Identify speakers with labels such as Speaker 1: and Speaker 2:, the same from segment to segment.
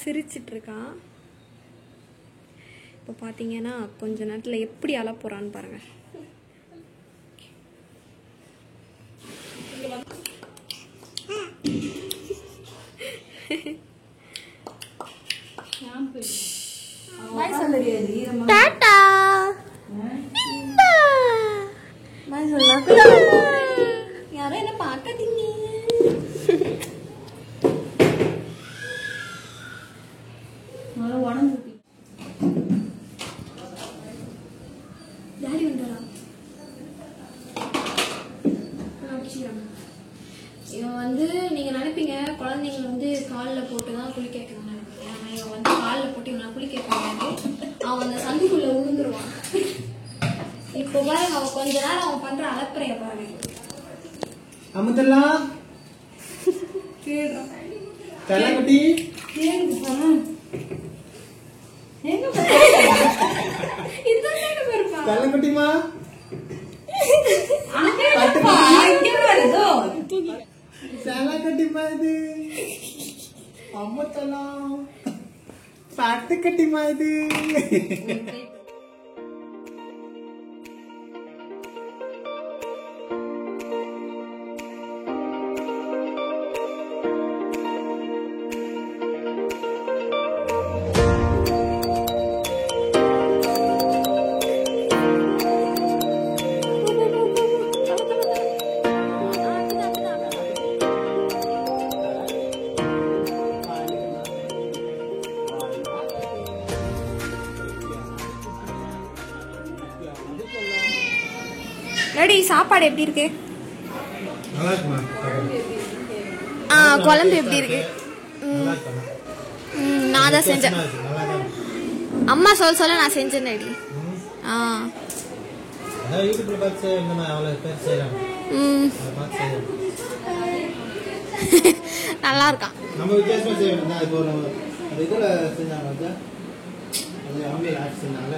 Speaker 1: சிரிச்சிட்டு இருக்கான். இப்போ பார்த்தீங்கன்னா கொஞ்ச நேரத்தில் எப்படி அழ போறான்னு பாருங்க. டாடா யாரும் என்ன பார்க்காதீங்க. டாடி வந்தாரா? இவன் வந்து நீங்க நினைப்பீங்க குழந்தைங்க வந்து காலில் போட்டு தான் குளிக்க வைக்கணும்னு நினைப்பீங்க. ஆனா இவன் வந்து காலில் போட்டு இவன் குளிக்க வைக்க அவன் அந்த சந்துக்குள்ள விழுந்துருவான். இப்போ பாருங்க அவன் கொஞ்ச நேரம் அவன் பண்ற அலப்பறைய பாருங்க.
Speaker 2: அமுதலாம்
Speaker 1: கேடுறான்
Speaker 2: தலைக்குட்டி தலைக்குட்டிமா தலைக்குட்டிமா இது அமுதலாம் பாட்டுக்குட்டிமா இது.
Speaker 1: ரெடி சாப்பாடு எப்படி இருக்கு?
Speaker 2: நல்லா இருக்குமா?
Speaker 1: குழம்பு எப்படி இருக்கு? நான் தான் செஞ்சேன். அம்மா சொல்ல நான் செஞ்சேன் ரெடி.
Speaker 2: அதான் யூடியூப்ல பார்த்து இந்த மாதிரி அவ்வளவு பேர் செய்றாங்க.
Speaker 1: நல்லா இருக்கான்.
Speaker 2: நம்ம வித்தியாசமா செய்யணும். நான் இப்போ ஒரு இதுல செஞ்சாங்க அது அம்மியில ஆட் செஞ்சாங்க.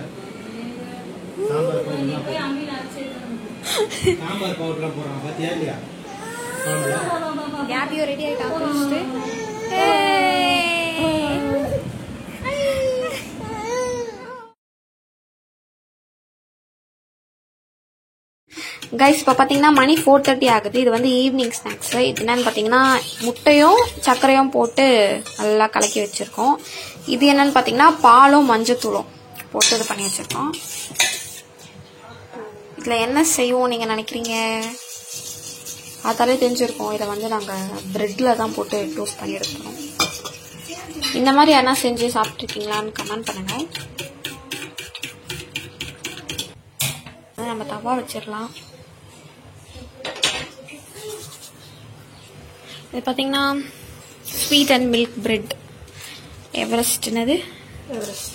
Speaker 2: சாம்பார் பவுடர்லாம் போடுறாங்க பாத்தியா இல்லையா?
Speaker 1: கேபியோ ரெடி ஆயிட்டா குளிச்சுட்டு. கைஸ் இப்போ பார்த்தீங்கன்னா மணி 4:30 ஆகுது. இது வந்து ஈவினிங் ஸ்நாக்ஸ். இது என்னன்னு பார்த்தீங்கன்னா முட்டையும் சர்க்கரையும் போட்டு நல்லா கலக்கி வச்சிருக்கோம். இது என்னன்னு பார்த்தீங்கன்னா பாலும் மஞ்சத்தூளும் போட்டு இது பண்ணி வச்சிருக்கோம். இதில் என்ன செய்வோம் நீங்கள் நினைக்கிறீங்க? அதாலே தெரிஞ்சிருக்கோம். இதை வந்து நாங்கள் ப்ரெட்டில் தான் போட்டு டோஸ்ட் பண்ணி எடுக்கிறோம். இந்த மாதிரி யாரா செஞ்சு சாப்பிட்ருக்கீங்களான்னு கமெண்ட் பண்ணுங்கள். நம்ம தவா வச்சிடலாம். இது பார்த்தீங்கன்னா sweet and milk bread. Everest என்னது? எவரெஸ்ட்.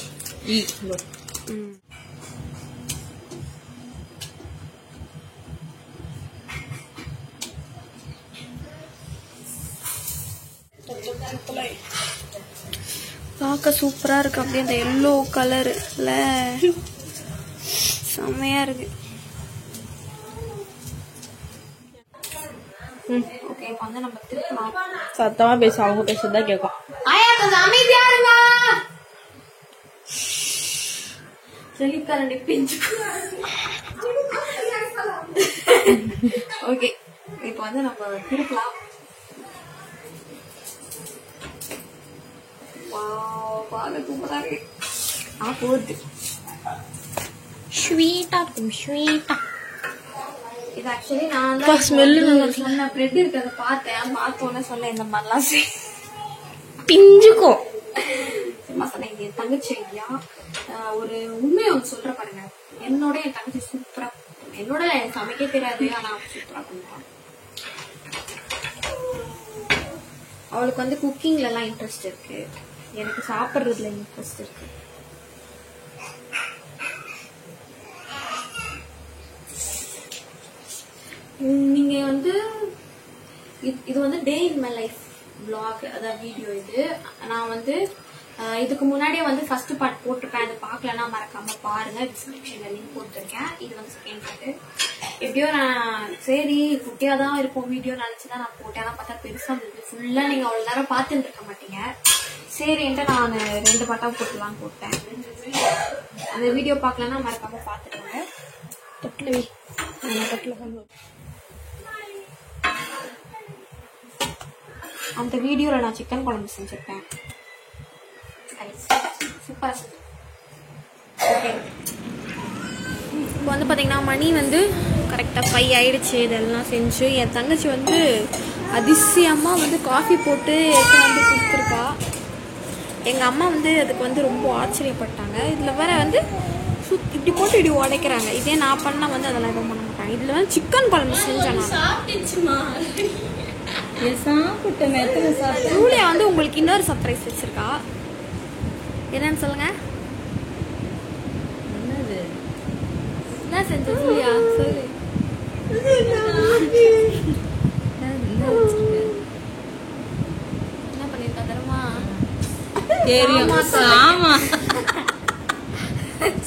Speaker 1: பார்க்க சூப்பரா இருக்கு. அப்படியே அந்த எல்லோ கலர்ல செம்மையா இருக்கு. ஓகே இப்போ வந்து நம்ம திருப்பலாம்.
Speaker 3: சத்தமா பேச அவங்க பேசுறதா கேட்கும்.
Speaker 1: ஆயா கொஞ்சம் அமைதியா இருங்க. ஜெலிக்கரண்டி பிஞ்சு. ஓகே இப்போ வந்து நம்ம திருப்பலாம். வாவ் பாருங்க சூப்பரா இருக்கு. போகுது ஸ்வீட்டா இருக்கும். ஸ்வீட்டா இது ஆக்சுவலி நான் தான் சொன்ன பிரெட் இருக்கு. அதை பார்த்தோன்னே சொன்னேன் இந்த மாதிரிலாம் பிஞ்சுக்கும். சும்மா சொன்னேன் என் தங்கச்சி ஐடியா. ஒரு உண்மையை ஒன்று சொல்ற பாருங்க. என்னோட என் தங்கச்சி சூப்பரா, என்னோட எனக்கு சமைக்க தெரியாது ஆனா சூப்பரா பண்ணுவான். அவளுக்கு வந்து குக்கிங்ல எல்லாம் இன்ட்ரெஸ்ட் இருக்கு. எனக்கு சாப்பிட்றதுல இன்ட்ரெஸ்ட் இருக்கு. நீங்க வந்து இது வந்து டே இன் மை லைஃப் vlog, அதாவது வீடியோ. இது நான் வந்து இதுக்கு முன்னாடியே வந்து ஃபர்ஸ்ட் பார்ட் போட்டிருக்கேன். அது பார்க்கலன்னா மறக்காம பாருங்க. டிஸ்கிரிப்ஷன்ல லிங்க் போட்டுருக்கேன். இது வந்து செகண்ட் பார்ட். எப்படியோ நான் சரி குட்டியா தான் இருக்கும் வீடியோ நினைச்சுதான் நான் போட்டேன். ஆனா பார்த்தா பெருசா இருந்தது. ஃபுல்லா நீங்க அவ்வளவு நேரம் பார்த்துட்டு இருக்க மாட்டீங்க. சரின்ட்டு நான் 2 பட்டா போட்டுலாம் போட்டேன். அந்த வீடியோ பார்க்கலன்னா மறக்காம பார்த்துக்கோங்க. அந்த வீடியோவில் நான் சிக்கன் குழம்பு செஞ்சுருக்கேன். சூப்பராக செஞ்சேன். ஓகே, இப்போ வந்து பார்த்தீங்கன்னா மணி வந்து கரெக்டாக 5 ஆயிடுச்சு. இதெல்லாம் செஞ்சு என் தங்கச்சி வந்து அதிசயமாக வந்து காஃபி போட்டு வந்து கொடுத்துருக்கா. எங்கள் அம்மா வந்து அதுக்கு வந்து ரொம்ப ஆச்சரியப்பட்டாங்க. இதில் வேற வந்து இப்படி போட்டு இப்படி உடைக்கிறாங்க. இதே நான் பண்ணால் வந்து அதெல்லாம் எதுவும் பண்ண மாட்டாங்க. இதில் வந்து சிக்கன் குழம்பு செஞ்சேன் நான். ஜூலியா வந்து உங்களுக்கு இன்னொரு சர்ப்ரைஸ் வச்சிருக்கா. என்னன்னு சொல்லுங்க. என்ன செஞ்ச ஜூலியா சொல்லு. என்ன பண்ணிருக்கா தெரியுமா?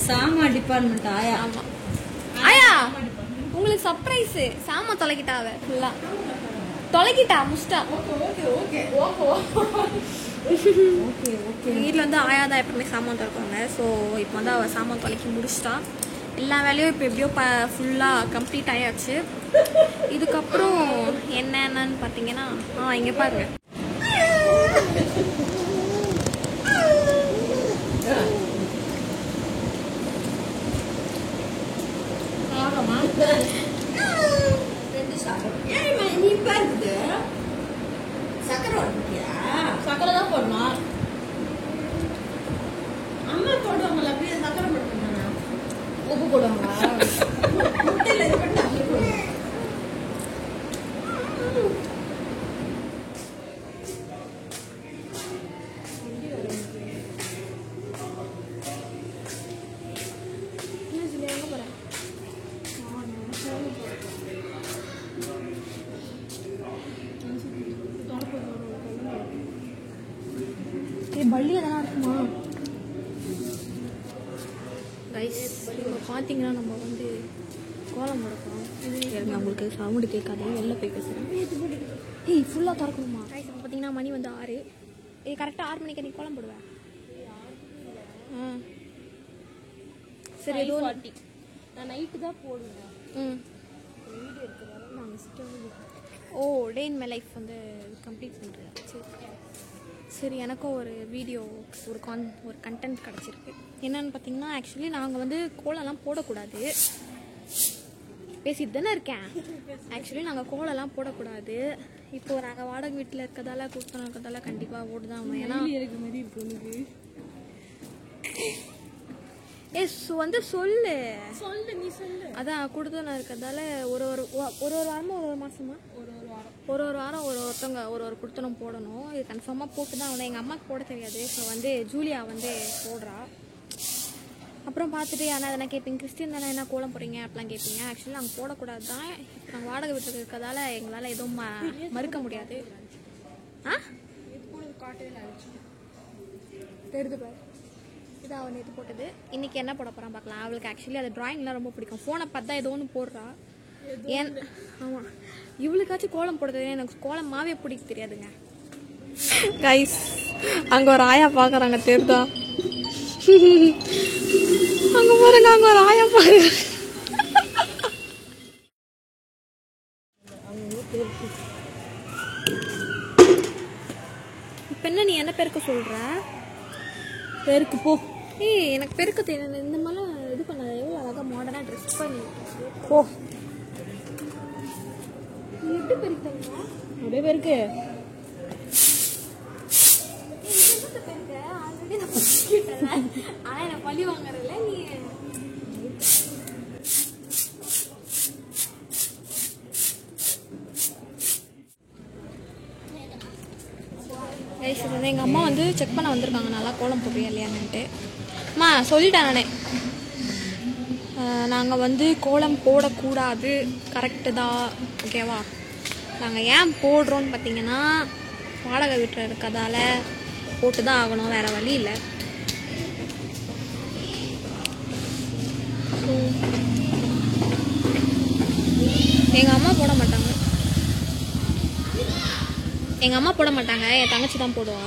Speaker 3: சாமா டிபார்ட்மெண்ட் ஆயா.
Speaker 1: ஆமா ஆயா, உங்களுக்கு சர்ப்ரைஸ். சாமா தொலைக்கிட்டாவ ஃபுல்லா தொலைக்கிட்டா முஸ்டா. வீட்டில் வந்து ஆயா தான் எப்பவுமே சாமான் திறக்குவாங்க. ஸோ இப்போ வந்து அவள் சாமான் தொலைக்கி முடிச்சிட்டா. எல்லா வேலையும் இப்போ எப்படியோ ஃபுல்லாக கம்ப்ளீட் ஆயாச்சு. இதுக்கப்புறம் என்னென்னு பார்த்தீங்கன்னா இங்கே பாருங்க.
Speaker 3: சக்கரை தான் போடணும். அம்மா போடுவாங்கல்ல, அப்படியே சக்கரை போட்டுருந்தாங்க. உப்பு போடுவாங்களா?
Speaker 1: பள்ளி எதனா இருக்குமா கைஸ்? இப்போ பார்த்தீங்கன்னா நம்ம வந்து கோலம் போடப்போம். நம்மளுக்கு சவுண்டு கேட்காது, வெளில போய் பேசுகிறேன். ஏய் ஃபுல்லாக திறக்கணுமா கைஸ்? இப்போ பார்த்தீங்கன்னா மணி வந்து 6. கரெக்டாக 6 மணிக்கு நீ கோலம் போடுவேன். சரி, ஏதோ
Speaker 3: நான் நைட்டு தான் போடுவேன். வீடியோ இருக்கிறதால நான்
Speaker 1: டே இன் மை லைஃப் வந்து கம்ப்ளீட் பண்ணுறேன். சரி, எனக்கும் ஒரு வீடியோ ஒரு கண்டென்ட் கிடச்சிருக்கு. என்னன்னு பார்த்தீங்கன்னா, ஆக்சுவலி நாங்கள் வந்து கோலம்லாம் போடக்கூடாது. பேசிட்டு தானே இருக்கேன். ஆக்சுவலி நாங்கள் கோலம்லாம் போடக்கூடாது. இப்போ நாங்கள் வாடகை வீட்டில் இருக்கிறதால கொடுத்தோம் இருக்கிறதால கண்டிப்பாக ஓடு தான் ஆகணும். ஏன்னா வந்து சொல்லு
Speaker 3: நீ சொல்லு.
Speaker 1: அதான் கொடுத்தோம் இருக்கிறதால ஒரு வாரமா ஒரு மாசமா ஒரு வாரம் ஒருத்தவங்க ஒரு கொடுத்தனும் போடணும். இது கன்ஃபார்மாக போட்டு தான் ஆகணும். எங்கள் அம்மாவுக்கு போட தெரியாது. ஸோ வந்து ஜூலியா வந்து போடுறா. அப்புறம் பார்த்துட்டு ஆனால் அதெல்லாம் கேட்பீங்க, கிறிஸ்டின் தானே என்ன கோலம் போடுறீங்க அப்படிலாம் கேட்பீங்க. ஆக்சுவலி நாங்கள் போடக்கூடாது தான். நாங்கள் வாடகை வீட்டில் இருக்கிறதால எங்களால் எதுவும் மறுக்க முடியாது. தெரிது பாரு, இதான் அவன் நேற்று போட்டது. இன்னைக்கு என்ன போட போகிறான் பார்க்கலாம். அவளுக்கு ஆக்சுவலி அது ட்ராயிங்லாம் ரொம்ப பிடிக்கும். ஃபோனை பார்த்தா ஏதோ ஒன்று போடுறா. ஆமாம், இவளுக்காச்சும் கோலம் போடுறது. எனக்கு கோலம் மாவே பிடிக்க தெரியாதுங்க கைஸ். அங்கே ஒரு ஆயா பார்க்குறாங்க, தெரியுதா? அங்கே பாருங்க, அங்கே ஒரு ஆயா பார்க்குறாங்க. இப்போ என்ன நீ என்ன பெருக்க சொல்கிற?
Speaker 3: பெருக்கு போ.
Speaker 1: எனக்கு பெருக்க தெரியும். இந்த மாதிரிலாம் இது பண்ண எவ்வளோ அழகாக மாடர்னாக ட்ரெஸ் பண்ணி
Speaker 3: போ.
Speaker 1: எப்படி பெருக்கிறீங்க?
Speaker 3: அப்படியே பெருக்கு.
Speaker 1: ஆல்ரெடி நான் பண்ணிட்டேன். ஆனால் என்னை பழி வாங்குறதுல நீ. எங்கள் அம்மா வந்து செக் பண்ண வந்திருக்காங்க, நல்லா கோலம் போடுறியா இல்லையான்னுட்டு. அம்மா சொல்லிட்டேன் நானே, நாங்கள் வந்து கோலம் போடக்கூடாது, கரெக்டு தான், ஓகேவா? நாங்கள் ஏன் போடுறோன்னு பார்த்தீங்கன்னா, வாடகை வீட்டில் இருக்கிறதால போட்டு தான் ஆகணும், வேறு வழி இல்லை. எங்கள் அம்மா போட மாட்டாங்க. எங்கள் அம்மா போட மாட்டாங்க, என் தங்கச்சி தான் போடுவா.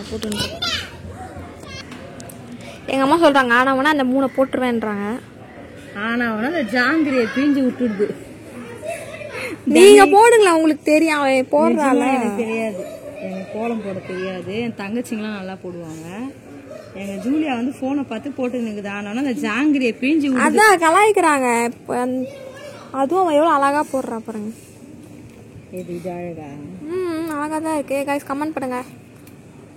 Speaker 1: போட்டு எங்கள் அம்மா சொல்கிறாங்க ஆனவனா அந்த 3 போட்டுருவேன்றாங்க.
Speaker 3: ஆனவனா அந்த ஜாங்கிரியை பிரிஞ்சு விட்டுடுது.
Speaker 1: நீங்கள் போடுங்களா, உங்களுக்கு தெரியும் அவன் போடுறாள்.
Speaker 3: எனக்கு தெரியாது, எனக்கு கோலம் போட தெரியாது. என் தங்கச்சிங்களாம் நல்லா போடுவாங்க. எங்க ஜூலியா வந்து போனை பார்த்து போட்டு நிக்குது. ஆனவனா அந்த ஜாங்கிரியை பிரிஞ்சு
Speaker 1: அதான் கலாய்க்கிறாங்க. அதுவும் அவன் எவ்வளோ அழகாக போடுறா பாருங்க.
Speaker 3: இது அழகா
Speaker 1: அழகாக தான் இருக்கு. கைஸ் கமெண்ட் பண்ணுங்க,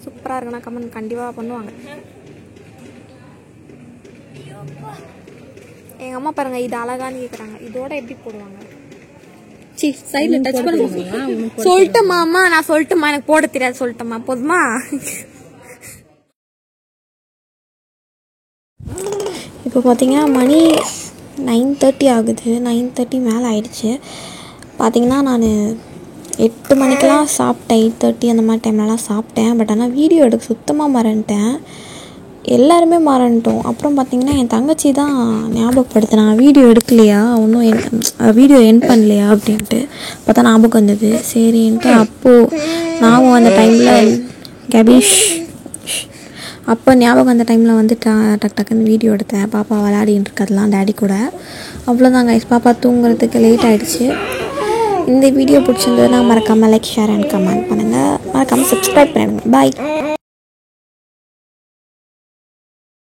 Speaker 1: சூப்பராக இருக்குண்ணா. கமெண்ட் கண்டிப்பாக பண்ணுவாங்க. எங்கள் அம்மா பாருங்க இது அழகான்னு கேட்குறாங்க. இதோட எப்படி போடுவாங்க? சி சைடில் டச் பண்ணுங்க. சொல்லிட்டேம்மா அம்மா, நான் சொல்லிட்டேம்மா, எனக்கு போட தெரியாது சொல்லிட்டேம்மா, போதுமா? இப்போ பார்த்தீங்கன்னா மணி 9:30 ஆகுது. 9:30 மேலே ஆயிடுச்சு. பார்த்தீங்கன்னா நான் 8 மணிக்கெலாம் சாப்பிட்டேன். 8:30 அந்த மாதிரி டைம்லலாம் சாப்பிட்டேன். பட் ஆனால் வீடியோ எடுக்க சுத்தமாக மறந்துட்டேன். எல்லாருமே மறந்துட்டோம். அப்புறம் பார்த்திங்கன்னா என் தங்கச்சி தான் ஞாபகப்படுத்தினா வீடியோ எடுக்கலையா, ஒன்றும் வீடியோ எண்ட் பண்ணலையா அப்படின்ட்டு. பார்த்தா ஞாபகம் வந்தது. சரின்ட்டு அப்போது நான் அந்த டைமில் கபீஷ் அப்போ ஞாபகம் அந்த டைமில் வந்து டக் டக்குன்னு வீடியோ எடுத்தேன். பாப்பா விளையாடின்னு இருக்கிறதுலாம் டேடி கூட. அவ்வளோதான் கைஸ், பாப்பா தூங்குறதுக்கு லேட் ஆகிடுச்சு. இந்த வீடியோ பிடிச்சிருந்ததுன்னா மறக்காமல் லைக், ஷேர் அண்ட் கமெண்ட் பண்ணுங்கள். மறக்காமல் சப்ஸ்கிரைப் பண்ணிடுங்க. பாய்.